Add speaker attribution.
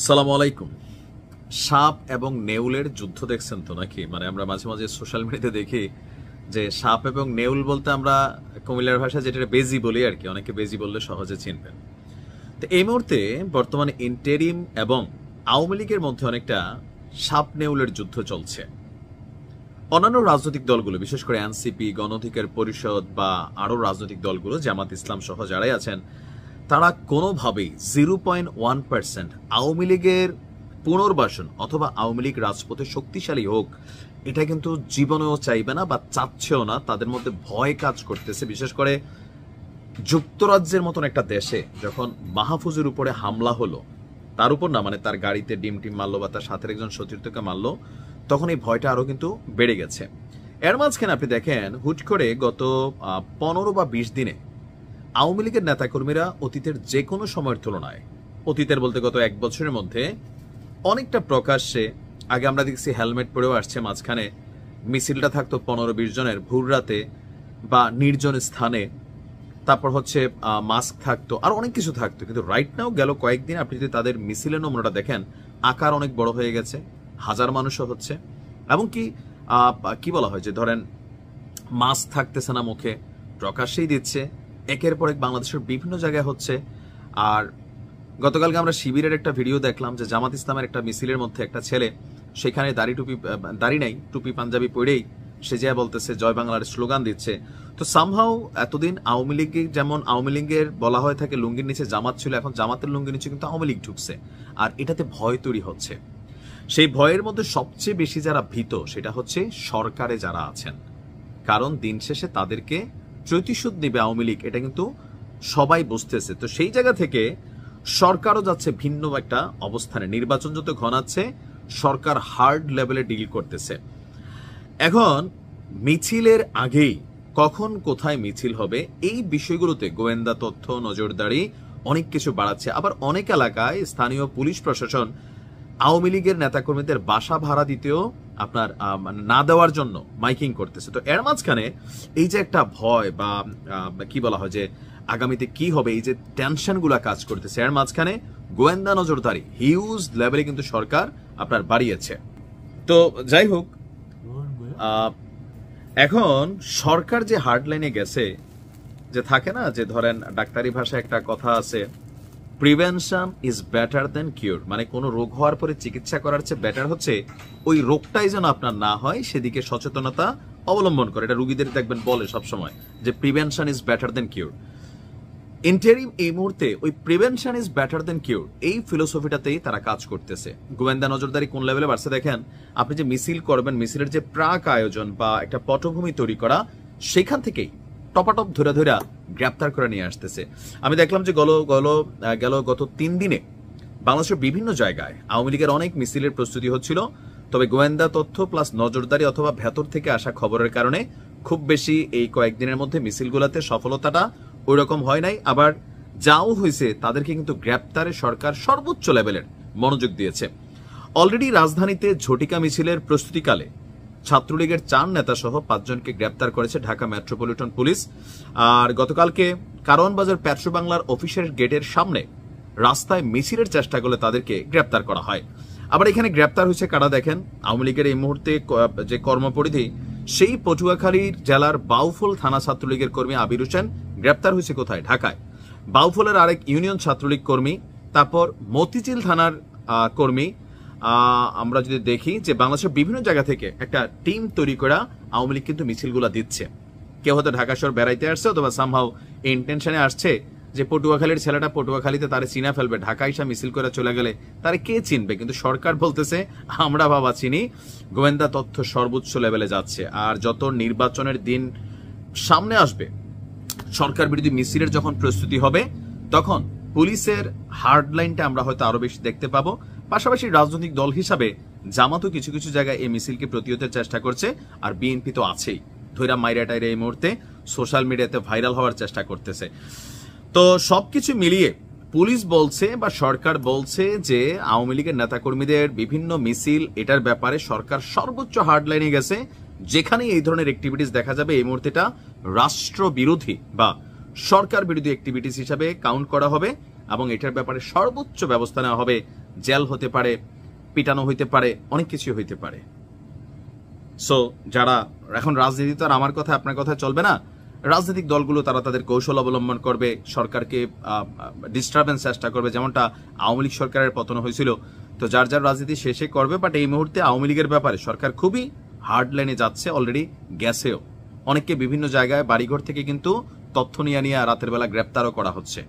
Speaker 1: সালামু আলাইকুম। সাপ এবং নেউলের যুদ্ধ দেখছেন তো নাকি? মানে আমরা মাঝে মাঝে সোশ্যাল মিডিয়াতে দেখি যে সাপ এবং নেউল বলতে আমরা কুমিল্লার ভাষায় যেটা বেজি বলি আর কি, অনেকে বেজি বললে সহজে চিনবেন। তো এই মুহূর্তে বর্তমানে ইন্টেরিম এবং আওয়ামী লীগের মধ্যে অনেকটা সাপ নেউলের যুদ্ধ চলছে। অন্যান্য রাজনৈতিক দলগুলো, বিশেষ করে এনসিপি, গণ অধিকার পরিষদ বা আরো রাজনৈতিক দলগুলো, জামাত ইসলাম সহ যারাই আছেন, তারা কোনোভাবেই 0.1% আওয়ামী লীগের পুনর্বাসন অথবা আওয়ামী লীগ রাজপথে শক্তিশালী হোক এটা কিন্তু জীবনেও চাইবে না বা চাচ্ছেও না। তাদের মধ্যে ভয় কাজ করতেছে। বিশেষ করে যুক্তরাজ্যের মতন একটা দেশে যখন মাহফুজের উপরে হামলা হলো, তার উপর না, মানে তার গাড়িতে ডিম টিম মারলো বা তার সাথে একজন সতীর্থকে মারলো, তখন এই ভয়টা আরো কিন্তু বেড়ে গেছে। এর মাঝখানে আপনি দেখেন হুট করে গত 15 বা 20 দিনে আওয়ামী লীগের নেতাকর্মীরা অতীতের যে কোনো সময়ের তুলনায়, অতীতের বলতে গত 1 বছরের মধ্যে অনেকটা প্রকাশ্যে, আগে আমরা দেখছি হেলমেট পরেও আসছে, মাঝখানে মিছিলটা থাকতো 15-20 জনের ভোর রাতে বা নির্জন স্থানে, তারপর হচ্ছে মাস্ক থাকতো, আর অনেক কিছু থাকতো। কিন্তু রাইট নাও গেল কয়েকদিন আপনি যদি তাদের মিছিলের নমুনাটা দেখেন, আকার অনেক বড় হয়ে গেছে, হাজার মানুষও হচ্ছে, এবং কি বলা হয় যে ধরেন মাস্ক থাকতেছে না মুখে, প্রকাশ্যেই দিচ্ছে, একের পর এক বাংলাদেশের বিভিন্ন জায়গায় হচ্ছে। আর গতকালকে আমরা শিবিরের একটা ভিডিও দেখলাম যে জামাত ইসলামের একটা মিছিলের মধ্যে একটা ছেলে, সেখানে দাড়ি নাই, টুপি পাঞ্জাবি পরেই সে যা বলতেছে জয় বাংলার স্লোগান দিচ্ছে। তো সামহাও এতদিন আওয়ামী লীগ, যেমন আওয়ামী লীগের বলা হয়ে থাকে লুঙ্গির নিচে জামাত ছিল, এখন জামাতের লুঙ্গির নিচে কিন্তু আওয়ামী লীগ ঢুকছে, আর এটাতে ভয় তৈরি হচ্ছে। সেই ভয়ের মধ্যে সবচেয়ে বেশি যারা ভীত সেটা হচ্ছে সরকারে যারা আছেন, কারণ দিন শেষে তাদেরকে প্রতিশোধ নেবে আওয়ামী লীগ, এটা কিন্তু সবাই বুঝতেছে। তো সেই জায়গা থেকে সরকারও যাচ্ছে ভিন্ন একটা অবস্থানে। নির্বাচন যত ঘনাচ্ছে, সরকার হার্ড লেভেলে ডিল করতেছে। এখন মিছিলের আগেই কখন কোথায় মিছিল হবে এই বিষয়গুলোতে গোয়েন্দা তথ্য, নজরদারি অনেক কিছু বাড়াচ্ছে। আবার অনেক এলাকায় স্থানীয় পুলিশ প্রশাসন আওয়ামী লীগের নেতাকর্মীদের বাসা ভাড়া দিতেও আপনার না দেওয়ার জন্য মাইকিং করতেছে। তো এর মাঝখানে এই যে একটা ভয় বা কি বলা হয় যে আগামীতে কি হবে, এই যে টেনশনগুলা কাজ করতেছে, এর মাঝখানে গোয়েন্দা নজরদারি হিউজ লেভেলে কিন্তু সরকার আপনার বাড়িয়েছে। তো যাই হোক, এখন সরকার যে হার্ডলাইনে গেছে, যে থাকে না যে ধরেন ডাক্তারি ভাষায় একটা কথা আছে, প্রিভেনশন ইজ বেটার দেন কিউর, মানে কোনো রোগ হওয়ার পরে চিকিৎসা করার চেয়ে বেটার হচ্ছে ওই রোগটাই যেন আপনার না হয় সেদিকে সচেতনতা অবলম্বন করে। এটা রুগীদের দেখবেন বলে সবসময় যে prevention is better than cure. Interim এই মুহূর্তে ওই prevention is better than cure এই ফিলোসফিটাতেই তারা কাজ করতেছে। গোয়েন্দা নজরদারি কোন লেভেলে বাড়ছে দেখেন। আপনি যে মিছিল করবেন, মিছিলের যে প্রাক আয়োজন বা একটা পটভূমি তৈরি করা, সেখান থেকেই টপাটপ ধরে ধরে গ্রেপ্তার করে নিয়ে আসতেছে। আমি দেখলাম যে গত 3 দিনে বাংলাদেশের বিভিন্ন জায়গায় আওয়ামী লীগের অনেক মিছিলের প্রস্তুতি হচ্ছিল, তবে গোয়েন্দা তথ্য প্লাস নজরদারি অথবা ভেতর থেকে আসা খবরের কারণে খুব বেশি এই কয়েকদিনের মধ্যে মিছিলগুলোতে সফলতাটা ওই রকম হয় নাই। আবার যাও হয়েছে তাদেরকে কিন্তু গ্রেপ্তারে সরকার সর্বোচ্চ লেভেলের মনোযোগ দিয়েছে। অলরেডি রাজধানীতে ঝটিকা মিছিলের প্রস্তুতিকালে ছাত্রলীগের 4 নেতা সহ 5 জনকে গ্রেপ্তার করেছে ঢাকা মেট্রোপলিটন পুলিশ। আর গতকালকে কারওয়ান বাজার পেট্রো বাংলার অফিসের গেটের সামনে রাস্তায় মিছিলের চেষ্টা করলে তাদেরকে গ্রেপ্তার করা হয়। আবার এখানে গ্রেপ্তার হয়েছে কারা দেখেন, আওয়ামী লীগের এই মুহূর্তে যে কর্মপরিধি, সেই পটুয়াখালীর জেলার বাউফল থানা ছাত্রলীগের কর্মী আবির হোসেন গ্রেপ্তার হয়েছে কোথায়? ঢাকায়। বাউফলের আরেক ইউনিয়ন ছাত্রলীগ কর্মী, তারপর মতিঝিল থানার কর্মী। আমরা যদি দেখি যে বাংলাদেশের বিভিন্ন জায়গা থেকে একটা টিম তৈরি করা আওয়ামী লীগ কিন্তু মিছিলগুলা দিচ্ছে। কেউ হয়তো ঢাকা শহর বেড়াইতে আসছে অথবা সামহাও ইন্টেনশনে আসছে যে পটুয়াখালীর ছেলেটা পটুয়াখালীতে তারে চিনা ফেলবে, ঢাকায় এসে মিছিল করে চলে গেলে তারে কে চিনবে? কিন্তু সরকার বলতেছে আমরা বাবা চিনি। গোয়েন্দা তথ্য সর্বোচ্চ লেভেলে যাচ্ছে। আর যত নির্বাচনের দিন সামনে আসবে, সরকার বিরোধী মিছিলের যখন প্রস্তুতি হবে, তখন পুলিশের হার্ডলাইনটা আমরা হয়তো আরো বেশি দেখতে পাবো। পাশাপাশি রাজনৈতিক দল হিসাবে জামাতও কিছু কিছু জায়গায় এই মিছিলকে প্রতিহতের চেষ্টা করছে, আর বিএনপি তো আছেই, ধৈরা মাইরা টাইরা এই মুহূর্তে সোশ্যাল মিডিয়াতে ভাইরাল হওয়ার চেষ্টা করতেছে। তো সবকিছু মিলিয়ে পুলিশ বলছে বা সরকার বলছে যে আওয়ামী লীগের নেতাকর্মীদের বিভিন্ন মিছিল, এটার ব্যাপারে সরকার সর্বোচ্চ হার্ডলাইনে গেছে। যেখানে এই ধরনের অ্যাক্টিভিটিস দেখা যাবে এই মুহূর্তেটা রাষ্ট্র বিরোধী বা সরকার বিরোধী অ্যাক্টিভিটিস হিসাবে কাউন্ট করা হবে এবং এটার ব্যাপারে সর্বোচ্চ ব্যবস্থা নেওয়া হবে জেল হতে পারে, পিটানো হইতে পারে, অনেক কিছু হইতে পারে। সো যারা এখন রাজনীতি তো আর আমার কথা আপনার কথা চলবে না, রাজনৈতিক দলগুলো তারা তাদের কৌশল অবলম্বন করবে, সরকারকে ডিস্টারবেন্স চেষ্টা করবে, যেমনটা আওয়ামী লীগ সরকারের পতন হয়েছিল। তো যার যার রাজনীতি শেষে করবে, বাট এই মুহূর্তে আওয়ামী লীগের ব্যাপারে সরকার খুবই হার্ড লাইনে যাচ্ছে, অলরেডি গেছেও। অনেককে বিভিন্ন জায়গায় বাড়িঘর থেকে কিন্তু তথ্য নিয়ে রাতের বেলা গ্রেপ্তারও করা হচ্ছে।